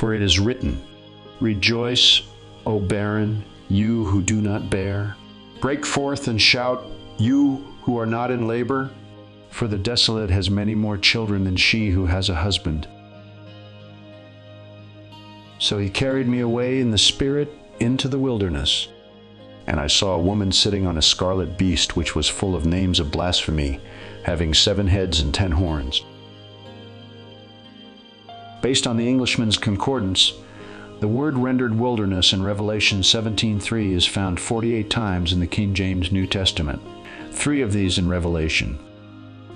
For it is written, Rejoice, O barren, you who do not bear. Break forth and shout, you who are not in labor, for the desolate has many more children than she who has a husband. So he carried me away in the spirit into the wilderness, and I saw a woman sitting on a scarlet beast, which was full of names of blasphemy, having 7 heads and 10 horns. Based on the Englishman's concordance, the word rendered wilderness in Revelation 17:3 is found 48 times in the King James New Testament, 3 of these in Revelation.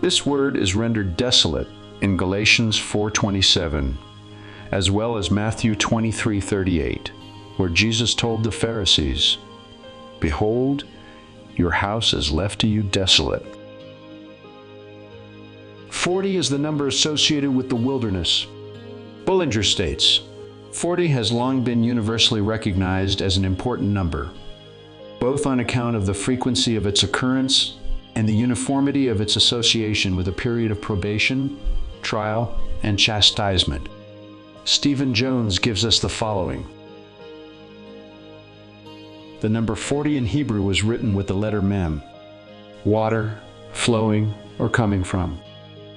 This word is rendered desolate in Galatians 4:27, as well as Matthew 23:38, where Jesus told the Pharisees, Behold, your house is left to you desolate. 40 is the number associated with the wilderness. Bullinger states, 40 has long been universally recognized as an important number, both on account of the frequency of its occurrence and the uniformity of its association with a period of probation, trial, and chastisement. Stephen Jones gives us the following. The number 40 in Hebrew was written with the letter mem, water, flowing, or coming from.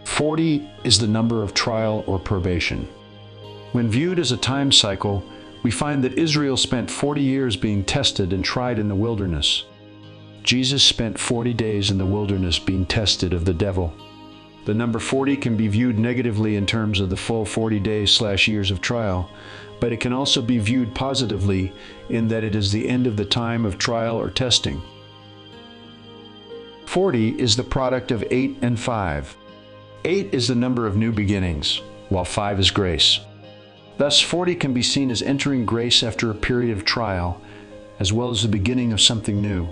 40 is the number of trial or probation. When viewed as a time cycle, we find that Israel spent 40 years being tested and tried in the wilderness. Jesus spent 40 days in the wilderness being tested of the devil. The number 40 can be viewed negatively in terms of the full 40 days/years of trial, but it can also be viewed positively in that it is the end of the time of trial or testing. 40 is the product of 8 and 5. 8 is the number of new beginnings, while 5 is grace. Thus, 40 can be seen as entering grace after a period of trial, as well as the beginning of something new.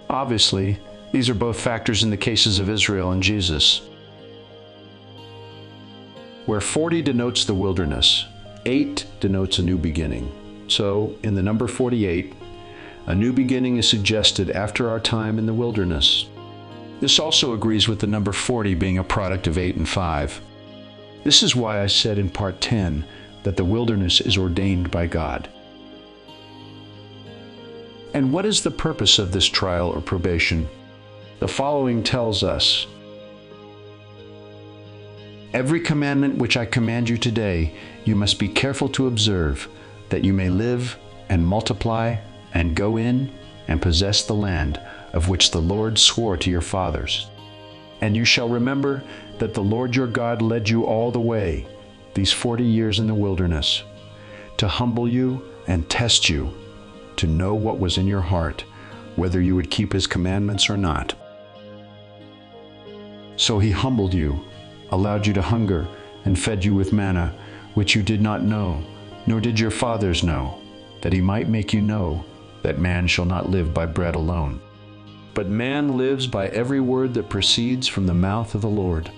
Obviously, these are both factors in the cases of Israel and Jesus. Where 40 denotes the wilderness, 8 denotes a new beginning. So, in the number 48, a new beginning is suggested after our time in the wilderness. This also agrees with the number 40 being a product of 8 and 5. This is why I said in part 10 that the wilderness is ordained by God. And what is the purpose of this trial or probation? The following tells us, Every commandment which I command you today, you must be careful to observe, that you may live and multiply and go in and possess the land of which the Lord swore to your fathers. And you shall remember that the Lord your God led you all the way, these 40 years in the wilderness, to humble you and test you, to know what was in your heart, whether you would keep his commandments or not. So he humbled you, allowed you to hunger, and fed you with manna, which you did not know, nor did your fathers know, that he might make you know that man shall not live by bread alone, but man lives by every word that proceeds from the mouth of the Lord.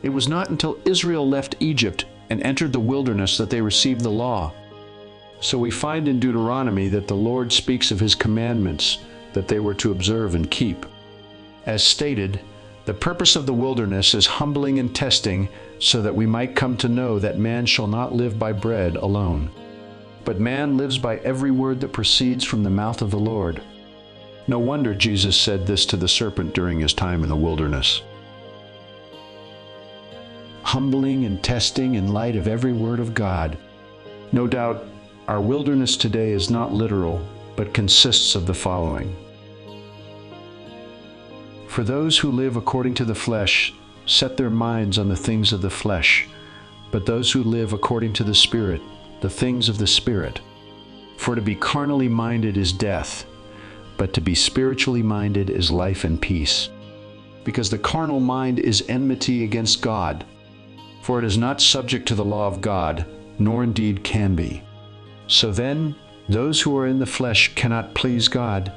It was not until Israel left Egypt and entered the wilderness that they received the law. So we find in Deuteronomy that the Lord speaks of his commandments that they were to observe and keep. As stated, the purpose of the wilderness is humbling and testing so that we might come to know that man shall not live by bread alone, but man lives by every word that proceeds from the mouth of the Lord. No wonder Jesus said this to the serpent during his time in the wilderness. Humbling and testing in light of every word of God. No doubt, our wilderness today is not literal, but consists of the following. For those who live according to the flesh set their minds on the things of the flesh, but those who live according to the Spirit, the things of the Spirit. For to be carnally minded is death, but to be spiritually minded is life and peace. Because the carnal mind is enmity against God, for it is not subject to the law of God, nor indeed can be. So then, those who are in the flesh cannot please God.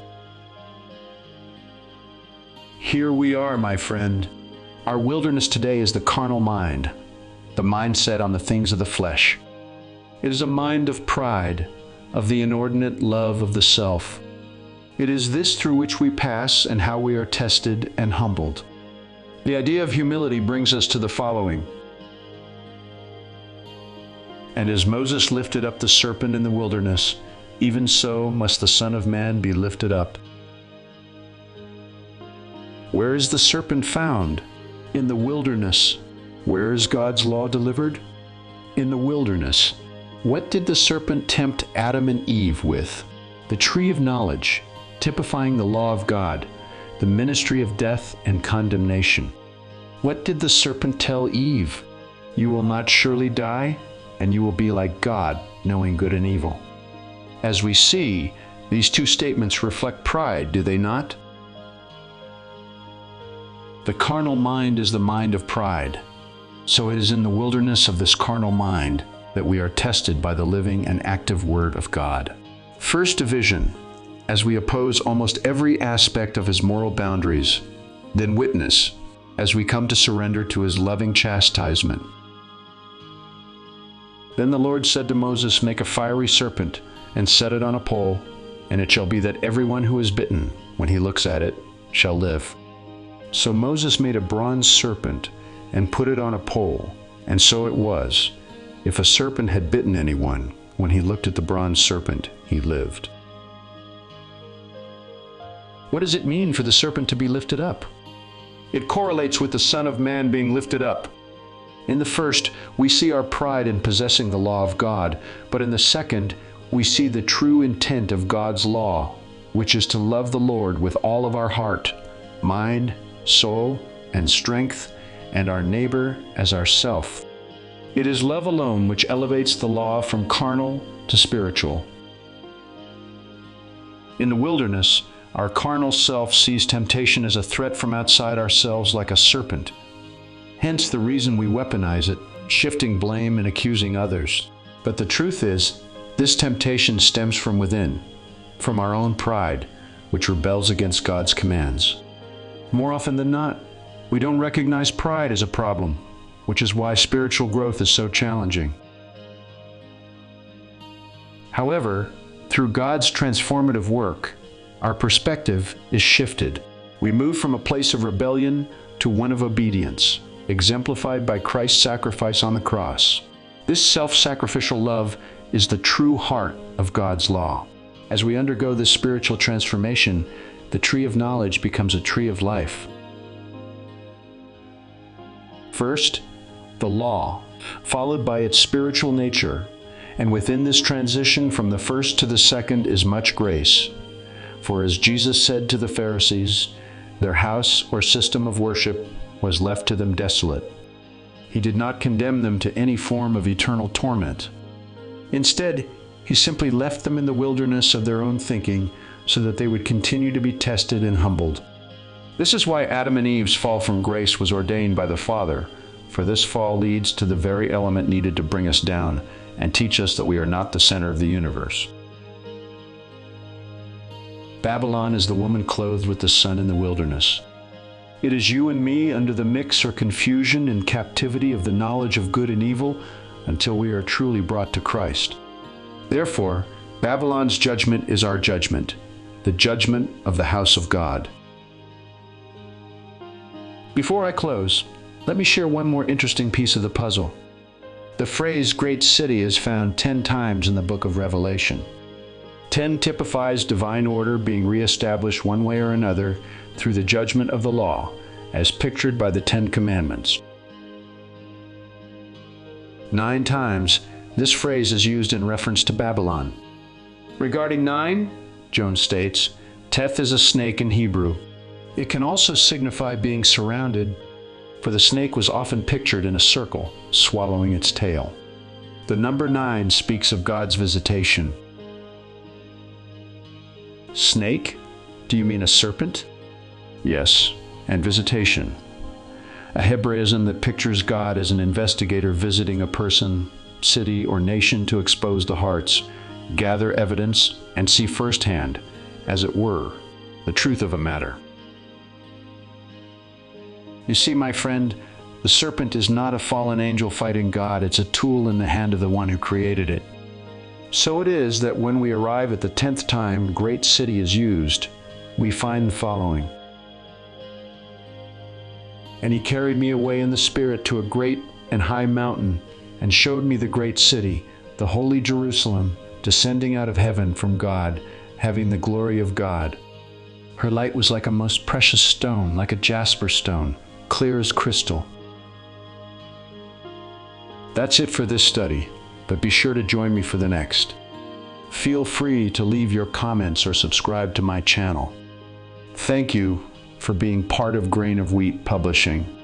Here we are, my friend. Our wilderness today is the carnal mind, the mindset on the things of the flesh. It is a mind of pride, of the inordinate love of the self. It is this through which we pass and how we are tested and humbled. The idea of humility brings us to the following. And as Moses lifted up the serpent in the wilderness, even so must the Son of Man be lifted up. Where is the serpent found? In the wilderness. Where is God's law delivered? In the wilderness. What did the serpent tempt Adam and Eve with? The tree of knowledge, typifying the law of God, the ministry of death and condemnation. What did the serpent tell Eve? You will not surely die, and you will be like God, knowing good and evil. As we see, these two statements reflect pride, do they not? The carnal mind is the mind of pride. So it is in the wilderness of this carnal mind that we are tested by the living and active Word of God. First division, as we oppose almost every aspect of His moral boundaries. Then witness, as we come to surrender to His loving chastisement. Then the Lord said to Moses, make a fiery serpent, and set it on a pole, and it shall be that everyone who is bitten, when he looks at it, shall live. So Moses made a bronze serpent, and put it on a pole, and so it was. If a serpent had bitten anyone, when he looked at the bronze serpent, he lived. What does it mean for the serpent to be lifted up? It correlates with the Son of Man being lifted up. In the first, we see our pride in possessing the law of God, but in the second, we see the true intent of God's law, which is to love the Lord with all of our heart, mind, soul, and strength, and our neighbor as ourself. It is love alone which elevates the law from carnal to spiritual. In the wilderness, our carnal self sees temptation as a threat from outside ourselves like a serpent. Hence the reason we weaponize it, shifting blame and accusing others. But the truth is, this temptation stems from within, from our own pride, which rebels against God's commands. More often than not, we don't recognize pride as a problem, which is why spiritual growth is so challenging. However, through God's transformative work, our perspective is shifted. We move from a place of rebellion to one of obedience, exemplified by Christ's sacrifice on the cross. This self-sacrificial love is the true heart of God's law. As we undergo this spiritual transformation, the tree of knowledge becomes a tree of life. First, the law, followed by its spiritual nature, and within this transition from the first to the second is much grace. For as Jesus said to the Pharisees, their house or system of worship was left to them desolate. He did not condemn them to any form of eternal torment. Instead, He simply left them in the wilderness of their own thinking so that they would continue to be tested and humbled. This is why Adam and Eve's fall from grace was ordained by the Father, for this fall leads to the very element needed to bring us down and teach us that we are not the center of the universe. Babylon is the woman clothed with the sun in the wilderness. It is you and me under the mix or confusion and captivity of the knowledge of good and evil until we are truly brought to Christ. Therefore, Babylon's judgment is our judgment, the judgment of the house of God. Before I close, let me share one more interesting piece of the puzzle. The phrase great city is found 10 times in the book of Revelation. 10 typifies divine order being reestablished one way or another through the judgment of the law, as pictured by the 10 Commandments. 9 times, this phrase is used in reference to Babylon. Regarding 9, Jones states, Teth is a snake in Hebrew. It can also signify being surrounded, for the snake was often pictured in a circle, swallowing its tail. The number 9 speaks of God's visitation. Snake? Do you mean a serpent? Yes, and visitation. A Hebraism that pictures God as an investigator visiting a person, city, or nation to expose the hearts, gather evidence, and see firsthand, as it were, the truth of a matter. You see, my friend, the serpent is not a fallen angel fighting God. It's a tool in the hand of the one who created it. So it is that when we arrive at the 10th time great city is used, we find the following. And he carried me away in the Spirit to a great and high mountain, and showed me the great city, the holy Jerusalem, descending out of heaven from God, having the glory of God. Her light was like a most precious stone, like a jasper stone, clear as crystal. That's it for this study, but be sure to join me for the next. Feel free to leave your comments or subscribe to my channel. Thank you for being part of Grain of Wheat Publishing.